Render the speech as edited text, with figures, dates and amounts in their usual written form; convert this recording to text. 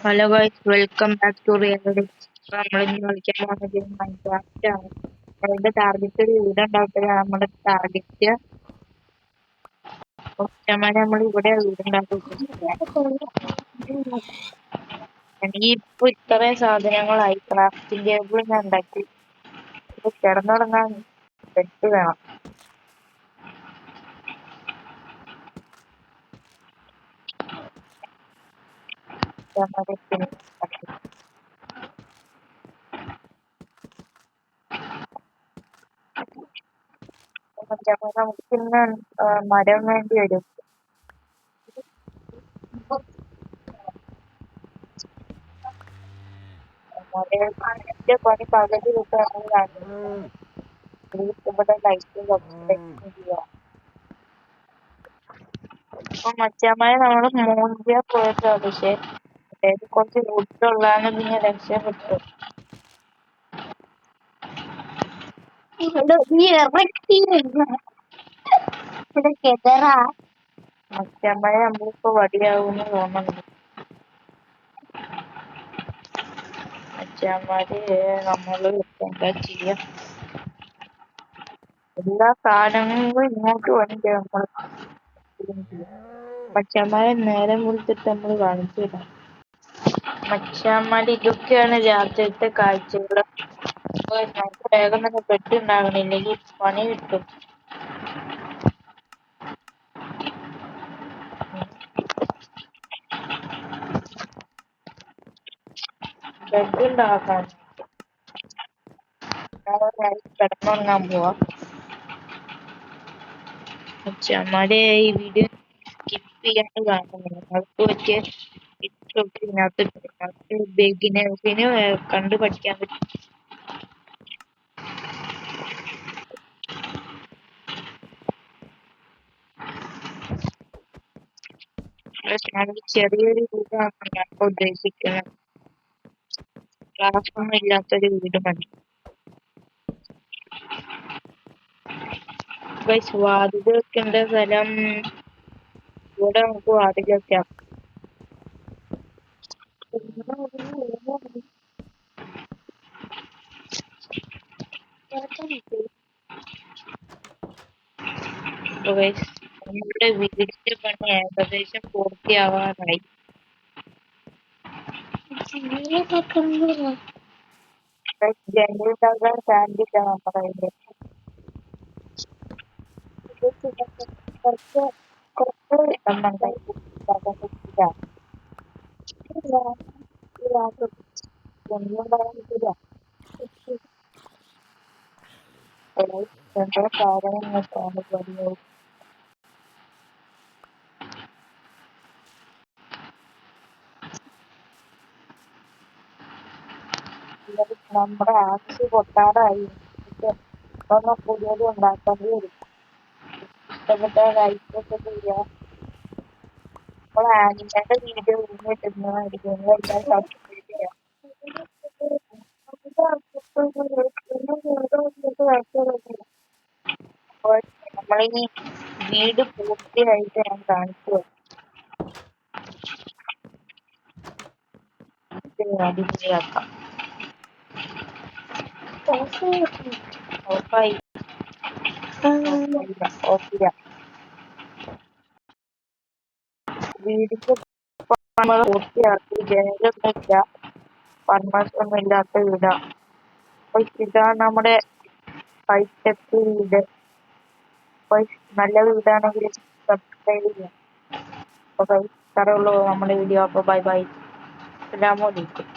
Hello guys, welcome back to reality. നമ്മൾ ഇന്ന് കളിക്കാൻ പോകുന്നത് മൈൻക്രാഫ്റ്റ് ആണ്. നമ്മളുടെ ടാർഗറ്റ് ഒരു വീട് ഉണ്ടാക്കുകയാണ് നമ്മുടെ ടാർഗറ്റ്. നമ്മൾ ഇവിടെ വീട് എനിക്ക് ഇപ്പൊ ഇത്രയും സാധനങ്ങളായി. ക്രാഫ്റ്റിംഗ് ടേബിൾ ഞാൻ ഉണ്ടാക്കി. ഇപ്പൊ കിടന്നുറങ്ങാൻ ബെഡ് വേണം. നമുക്ക് ഇന്ന് മരം വേണ്ടി വരും. മരത്തിന്റെ പണി പകുതി കിട്ടുകയാണെങ്കിൽ ഇവിടെ ലൈറ്റ് ചെയ്യാം. അപ്പൊ മച്ചാമായ നമ്മള് മൂന്നിയ പോയതാണ്. പക്ഷെ അതായത് കുറച്ച് വുഡുള്ളതാണ് പിന്നെ രക്ഷപ്പെട്ടു. മച്ചാമായ നമ്മളിപ്പോ വടിയാവുമെന്ന് തോന്നുന്നുണ്ട്. മച്ചാമാര് നമ്മള് എന്താ ചെയ്യാ, എല്ലാ സാധനങ്ങളും ഇങ്ങോട്ട് വേണ്ടി നമ്മൾ മച്ചാമാരെ നേരം വിളിച്ചിട്ട് നമ്മൾ കാണിച്ചു തരാം. മച്ചാമാര് ഇതൊക്കെയാണ് രാത്രിത്തെ കാഴ്ചകൾ. നമുക്ക് വേഗം തന്നെ പെട്ടുണ്ടാകണില്ലെങ്കിൽ പണി കിട്ടും. ബെഡ് ഉണ്ടാക്കാൻ കിടന്നുറങ്ങാൻ പോവാ. മച്ചാമാരെ ഈ വീഡിയോ സ്കിപ്പ് ചെയ്യാണ്ട് കാണുന്നു. നിങ്ങൾക്ക് പറ്റിയ ടിപ്സൊക്കെ ഇതിനകത്ത് ബിഗിനേഴ്സിന് കണ്ടു പഠിക്കാൻ പറ്റും. ചെറിയൊരു വീടാണ് ഞാൻ ഉദ്ദേശിക്കുന്നത്. ക്ലാസ്സൊന്നും ഇല്ലാത്തൊരു വീട് മതി. വാതിൽ വെക്കേണ്ട സ്ഥലം ഇവിടെ നമുക്ക് വാതിൽ വെക്കാം. നമ്മുടെ വീടിന്റെ പണി ഏകദേശം പൂർത്തിയാവാറായി. ജനലുണ്ടാകാൻ സാധിക്കില്ല നമ്മുടെ കയ്യില്. കുറച്ച് സാധനങ്ങൾ നമ്മുടെ ആക്സ് പൊട്ടാറായി. ഒന്ന് പുതിയത് ഉണ്ടാക്കേണ്ടി വരും. ഇഷ്ടപ്പെട്ട ലൈക്കൊക്കെ ചെയ്യാം. അപ്പോൾ ആനിമയുടെ വീഡിയോ കിട്ടുന്നതായിരിക്കും. എല്ലാം സബ്സ്ക്രൈബ് ചെയ്യാം. അപ്പോൾ നമ്മളിനി വീട് പൂർത്തിയായിട്ട് ഞാൻ കാണിച്ചു അടിപൊളിയാക്കാം. ഓഫായി വീടിന്റെ നമ്മൾ പൂർത്തിയാക്കി. ജനലൊന്നുമില്ല, ഫർമേഴ്സൊന്നും ഇല്ലാത്ത വീടാ. അപ്പൊ ഇതാണ് നമ്മുടെ ഹൈടെക് വീട്. നല്ല വീടാണെങ്കിൽ സബ്സ്ക്രൈബ് ചെയ്യാം. അപ്പൊ ഇത്രേ ഉള്ളൂ നമ്മുടെ വീഡിയോ. അപ്പൊ ബൈ ബൈ. അസ്സലാമു അലൈക്കും.